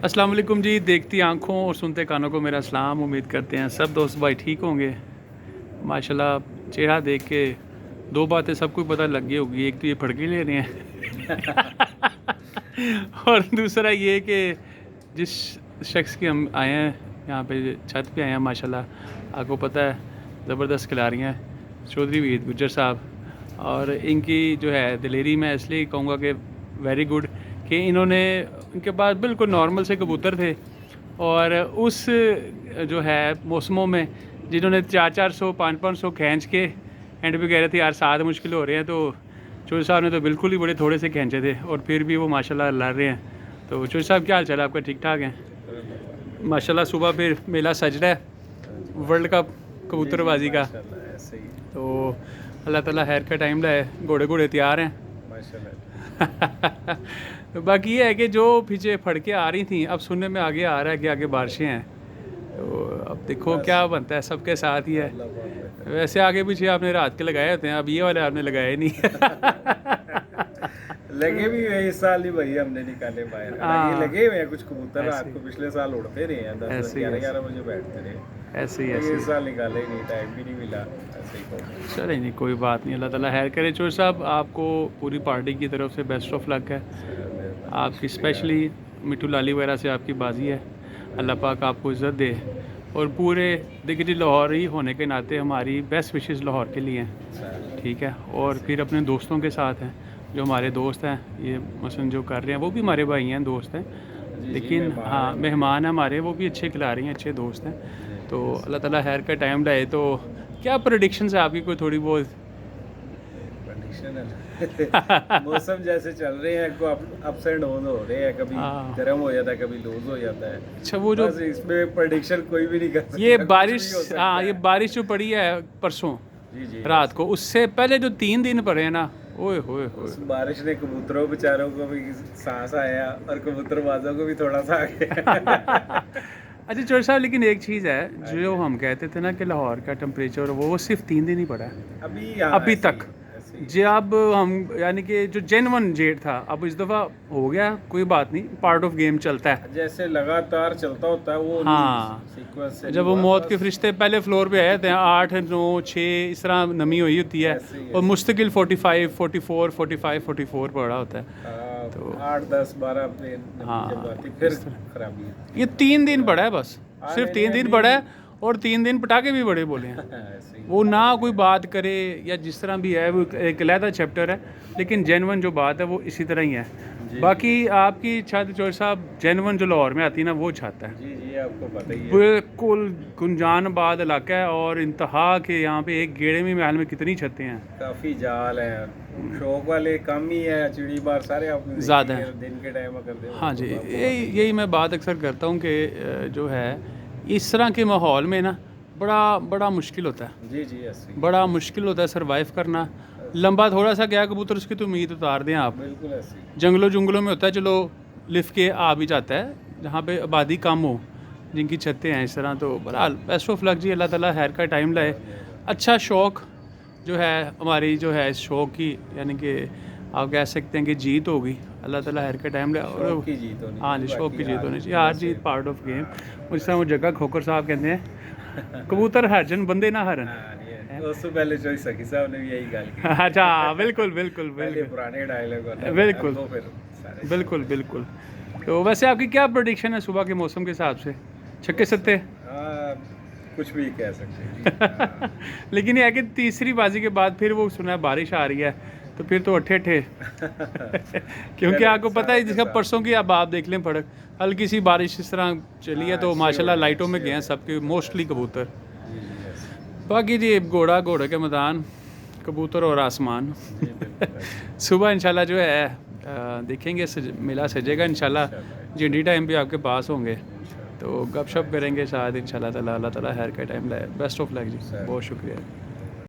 अस्सलाम वालेकुम जी। देखती आंखों और सुनते कानों को मेरा सलाम। उम्मीद करते हैं सब दोस्त भाई ठीक होंगे। माशाल्लाह चेहरा देख के दो बातें सबको पता लग गई होगी। एक तो ये फड़के ले रहे हैं और दूसरा ये कि जिस शख्स की हम आए हैं यहाँ पे छत पे आए हैं, माशाल्लाह आपको पता है ज़बरदस्त खिला रही हैं चौधरी वीर गुज्जर साहब। और इनकी जो है दिलेरी मैं इसलिए कहूँगा कि वेरी गुड कि इन्होंने इनके पास बिल्कुल नॉर्मल से कबूतर थे और उस जो है मौसमों में जिन्होंने 400-400 500-500 खींच के एंड पे कह रहे थे यार 7 मुश्किल हो रहे हैं, तो चौधरी साहब ने तो बिल्कुल ही बड़े थोड़े से खींचे थे और फिर भी वो माशाल्लाह लड़ रहे हैं। तो चौधरी साहब क्या हाल चाल है आपका? ठीक ठाक हैं माशाल्लाह। सुबह फिर मेला सज रहा है वर्ल्ड कप कबूतरबाजी का, तो अल्लाह ताला खैर का टाइम लाए, घोड़े घोड़े तैयार हैं तो बाकी ये है कि जो पीछे फड़के आ रही थी अब सुनने में आगे आ रहा है कि आगे बारिशें हैं, तो अब देखो क्या बनता है, सबके साथ ही है। वैसे आगे पीछे आपने रात के लगाए होते हैं, अब ये वाले आपने लगाए नहीं लगे भी हुए इस साल ही भाई हमने निकाले बाहर। ये लगे हुए हैं कुछ कबूतर रात को, पिछले साल उड़ते रहे हैं 10-11 बजे बैठते रहे, ऐसे ही इस साल निकाले ही नहीं, टाइम भी नहीं मिला। ऐसे ही चले नहीं, कोई बात नहीं, अल्लाह ताला खैर करे। चौधरी साहब आपको पूरी पार्टी की तरफ से बेस्ट ऑफ लक है। आपकी स्पेशली मिट्टू लाली वगैरह से आपकी बाजी है, अल्लाह पाक आपको इज़्ज़त दे और पूरे दिग्गज लाहौरी होने के नाते हमारी बेस्ट विशेस लाहौर के लिए हैं, ठीक है। और फिर अपने दोस्तों के साथ हैं, जो हमारे दोस्त हैं, ये मसलन जो कर रहे हैं वो भी हमारे भाई हैं, दोस्त हैं, लेकिन हाँ मेहमान हैं हमारे, वो भी अच्छे खिला रही हैं, अच्छे दोस्त हैं। तो अल्लाह ताला खैर का टाइम लाए। तो क्या प्रेडिक्शंस है आपकी कोई थोड़ी बहुत? मौसम जैसे चल रहे हैं को अप्स एंड डाउन हो रहे हैं, कभी गर्म हो जाता है, कभी लूज हो जाता है। अच्छा, वो जो इसमें प्रेडिक्शन कोई भी नहीं कर सकता। ये बारिश, हाँ ये बारिश जो पड़ी है परसों जी रात को, उससे पहले जो 3 दिन पड़े हैं ना, ओए होए उस बारिश ने कबूतरों बेचारों को भी सांस आया और कबूतरबाजों को भी थोड़ा सा आ गया अच्छा चौधरी साहब, लेकिन एक चीज़ है जो हम कहते थे ना कि लाहौर का टेम्परेचर वो सिर्फ 3 दिन ही पड़ा है अभी तक। जब हम यानी कि जो जेन्युइन जेट था, अब इस दफ़ा हो गया, कोई बात नहीं, पार्ट ऑफ गेम चलता है, जैसे लगातार चलता होता है वो। हाँ सीक्वेंस जब वो मौत के फरिश्ते पहले फ्लोर पे आए थे 8 9 6 इस तरह नमी हुई होती है और मुस्तकिल 45 44 45 44 पड़ा होता है, तो 8 10 12 फिर खराबी। ये 3 दिन पड़ा है बस, सिर्फ 3 दिन पड़ा है और 3 दिन पटाखे भी बड़े बोले हैं वो ना कोई बात करे या जिस तरह भी है, वो एक अलहदा चैप्टर है, लेकिन जेन्युइन जो बात है वो इसी तरह ही है। बाकी आपकी छत चौधरी साहब जेन्युइन जो लाहौर में आती है ना वो छत है, जी आपको पता ही है, बिल्कुल गुंजानबाद इलाका है और इंतहा के यहाँ पे एक गेड़े में महल में कितनी छतें हैं, काफ़ी जाल है, शौक वाले कम ही है, चिड़ी बार सारे आपने ज़्यादा है दिन के टाइम में करते हो। हाँ जी, यही मैं बात अक्सर करता हूँ कि जो है इस तरह के माहौल में ना बड़ा मुश्किल होता है, जी बड़ा मुश्किल होता है सरवाइव करना। लंबा थोड़ा सा गया कबूतर, उसकी तो उम्मीद उतार दें आप, बिल्कुल ऐसे जंगलों में होता है, चलो लिफ्ट के आ भी जाता है जहाँ पे आबादी कम हो, जिनकी छतें हैं इस तरह। तो बहरहाल बेस्ट ऑफ लक जी, अल्लाह ताला खैर का टाइम लाए। अच्छा शौक़ जो है हमारी जो है इस शौक़ की, यानी कि आप कह सकते हैं कि जीत होगी, अल्लाह ताला खैर का टाइम लाए। और हाँ जी, शौक़ की जीत होनी चाहिए, हार जीत पार्ट ऑफ गेम। उस तरह वो जगह खोकर साहब कहते हैं कबूतर हरजन बंदे ना हरन। उससे पहले चौधरी सखी साहब ने भी यही गाल की। अच्छा बिल्कुल पुराने डायलॉग बिल्कुल। तो वैसे आपकी क्या प्रेडिक्शन है सुबह के मौसम के हिसाब से? छक्के सत्ते कुछ भी कह सकते हैं लेकिन ये है कि तीसरी बाजी के बाद फिर वो सुना है बारिश आ रही है, तो फिर तो अट्ठे क्योंकि आपको पता है जिसका परसों की अब आप देख लें फड़क, हल्की सी बारिश इस तरह चली है, तो माशाल्लाह लाइटों में गए हैं सबके मोस्टली कबूतर। बाकी जी घोड़े के मैदान, कबूतर और आसमान सुबह इंशाल्लाह जो है देखेंगे मेला सजेगा इंशाल्लाह, जिंडी टाइम भी आपके पास होंगे, तो गपशप करेंगे शायद इंशाल्लाह ताला। अल्लाह ताला खैर का टाइम लाए। बेस्ट ऑफ लक जी, बहुत शुक्रिया।